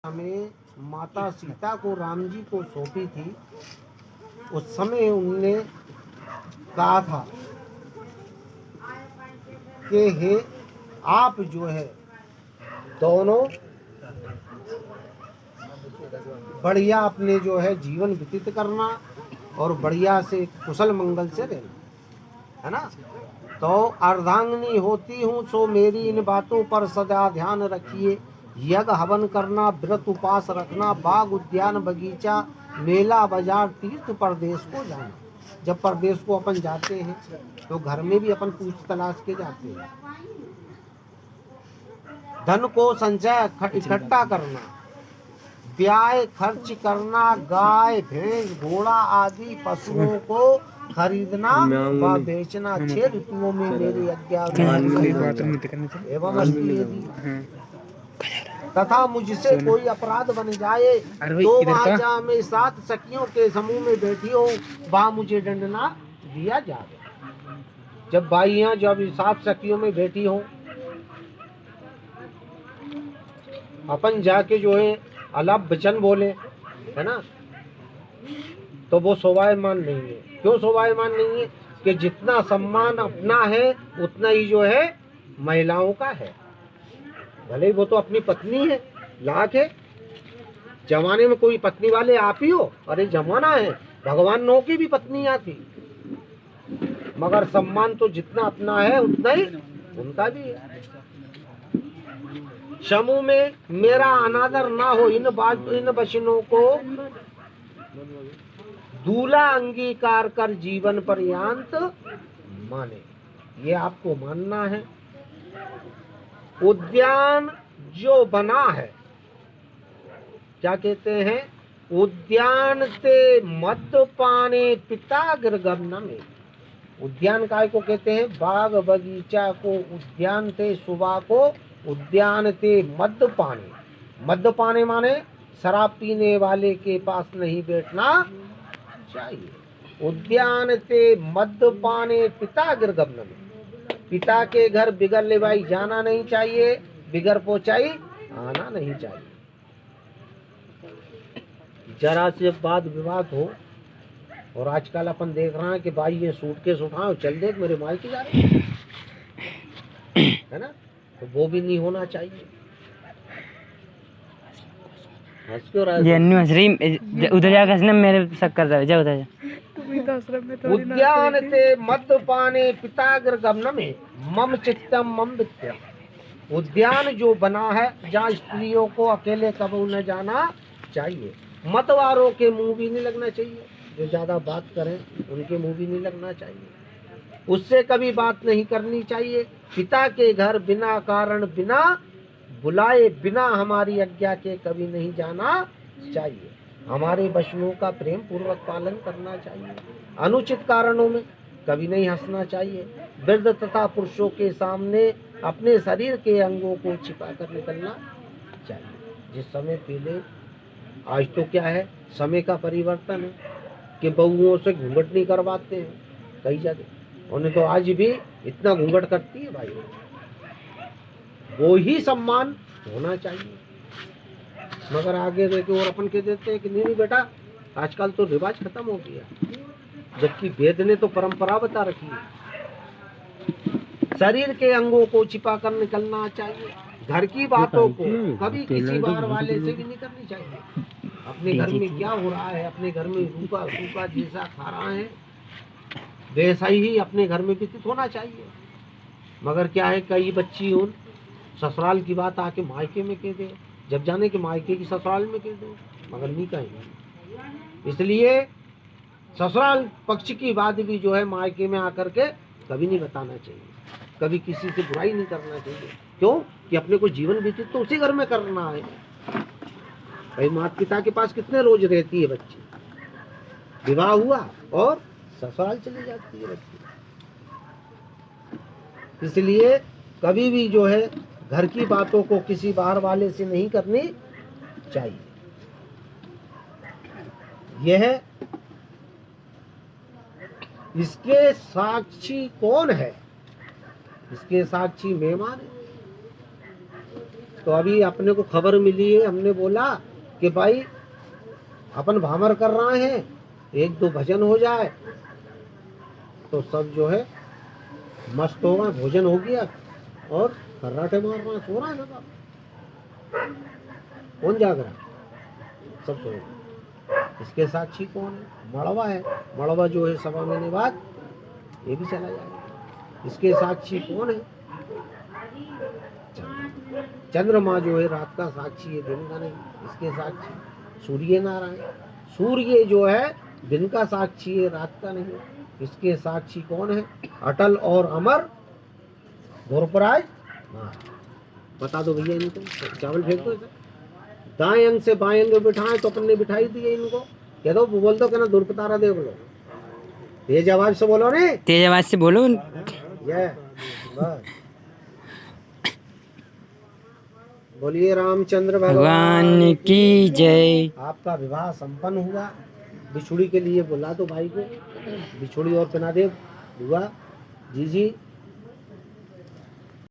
में माता सीता को राम जी को सौंपी थी, उस समय उनने कहा था कि हे आप जो है दोनों बढ़िया अपने जो है जीवन व्यतीत करना और बढ़िया से कुशल मंगल से रहना, है ना। तो अर्धांगिनी होती हूँ सो मेरी इन बातों पर सदा ध्यान रखिए। यज्ञ हवन करना, व्रत उपास रखना, बाग उद्यान बगीचा मेला बाजार तीर्थ परदेश को जाना। जब परदेश को अपन जाते हैं तो घर में भी अपन पूछ तलाश के जाते हैं। धन को संचय इकट्ठा करना, ब्याह खर्च करना, गाय भैंस घोड़ा आदि पशुओं को खरीदना व बेचना 6 ऋतुओं में मेरी आज्ञा एवं तथा मुझसे कोई अपराध बन जाए तो वहाँ जहाँ मैं 7 सखियों के समूह में बैठी हूँ वहाँ मुझे दंड ना दिया जाए। जब बाइयाँ जब 7 सखियों में बैठी हो, अपन जाके जो है अलाप वचन बोले, है ना, तो वो शोभायमान नहीं है। क्यों शोभायमान नहीं है? कि जितना सम्मान अपना है उतना ही जो है महिलाओं का है। भले वो तो अपनी पत्नी है, लाख है। जमाने में कोई पत्नी वाले आप ही हो, अरे जमाना है भगवान नौ की भी पत्नियां थी, मगर सम्मान तो जितना अपना है उतना ही उनका भी है। समूह में मेरा अनादर ना हो, इन वचनों को दूल्हा अंगीकार कर जीवन पर्यंत माने, ये आपको मानना है। उद्यान जो बना है, क्या कहते हैं, उद्यान ते मध्य पाने पिता गिरगमन में। उद्यान काय को कहते हैं? बाग बगीचा को उद्यान थे, सुबह को उद्यान थे मध्य पाने। मध्य पाने माने शराब पीने वाले के पास नहीं बैठना चाहिए। उद्यान थे मध्य पाने पिता गिरगमन में, पिता के घर बिगर ले भाई जाना नहीं चाहिए, बिगर पोचाई आना नहीं चाहिए। जरा से बात विवाद हो, और आजकल अपन देख रहे हैं कि भाई ये सूटकेस उठाओ चल देख मेरे मायके जा रहे हैं, है ना, तो वो भी नहीं होना चाहिए। उधर जाकर हंसना, मेरे शक कर रहा है। जा उधर उद्यान ते मध्य पाने पिताग्र गमन में मम चित्तम मम वित्तम। उद्यान जो बना है जहाँ स्त्रियों को अकेले कबू न जाना चाहिए। मतवारों के मुंह भी नहीं लगना चाहिए, जो ज्यादा बात करें उनके मुंह भी नहीं लगना चाहिए, उससे कभी बात नहीं करनी चाहिए। पिता के घर बिना कारण बिना बुलाए बिना हमारी आज्ञा के कभी नहीं जाना चाहिए। हमारे वचनों का प्रेम पूर्वक पालन करना चाहिए। अनुचित कारणों में कभी नहीं हंसना चाहिए। वृद्ध तथा पुरुषों के सामने अपने शरीर के अंगों को छिपा कर निकलना चाहिए। जिस समय पहले, आज तो क्या है, समय का परिवर्तन है कि बहुओं से घूंघट नहीं करवाते हैं कई जगह, उन्हें तो आज भी इतना घूंघट करती है भाई। वो ही सम्मान होना चाहिए, मगर आगे देखे और अपन कह देते हैं कि नहीं बेटा, आजकल तो रिवाज खत्म हो गया, जबकि वेद ने तो परंपरा बता रखी है। शरीर के अंगों को छिपा कर निकलना चाहिए। घर की बातों को कभी किसी बाहर वाले से भी नहीं करनी चाहिए। अपने घर में क्या हो रहा है, अपने घर में रूखा सूखा जैसा खा रहा है वैसा ही अपने घर में व्यतीत होना चाहिए। मगर क्या है, कई बच्ची उन ससुराल की बात आके मायके में कह दे, जब जाने के मायके की ससुराल में कह दे, मगर नहीं कहेंगे। इसलिए ससुराल पक्ष की बात भी जो है मायके में आकर के कभी नहीं बताना चाहिए, कभी किसी से बुराई नहीं करना चाहिए। क्यों? कि अपने को जीवन व्यतीत तो उसी घर में करना है। भाई माता पिता के पास कितने रोज रहती है बच्ची, विवाह हुआ और ससुराल चली जाती है बच्ची। इसलिए कभी भी जो है घर की बातों को किसी बाहर वाले से नहीं करनी चाहिए। यह इसके साक्षी कौन है? इसके साक्षी मेहमान है। तो अभी अपने को खबर मिली है, हमने बोला कि भाई अपन भामर कर रहे हैं, एक दो भजन हो जाए तो सब जो है मस्त हो गए, भोजन हो गया और खर्राटे मार रहे हैं, सो रहा है सब। कौन जाग रहा है? सब सो रहे। इसके साक्षी कौन है? मड़वा है। मड़वा जो है 1.25 महीने बाद ये भी चला जाएगा। इसके साक्षी कौन है? चंद्रमा जो है रात का साक्षी है, दिन का नहीं। इसके साक्षी सूर्य नारायण। सूर्य जो है दिन का साक्षी है, रात का नहीं। इसके साक्षी कौन है? अटल और अमर घोरपराज। हाँ, बता दो भैया इनको, चावल फेंक दो इधर। दाएं अंग से बाएं अंग बिठाए तो अपन ने बिठाई दिए इनको। कह दो, बोल दो, कहना दुर्पतारा देव लो। तेज आवाज से बोलो ने, तेज आवाज से बोलो। ये बस। बोलिए रामचंद्र भगवान की जय। आपका विवाह संपन्न हुआ। बिछुड़ी के लिए बुला दो भाई को, बिछुड़ी और पिना देव हुआ। जी जी।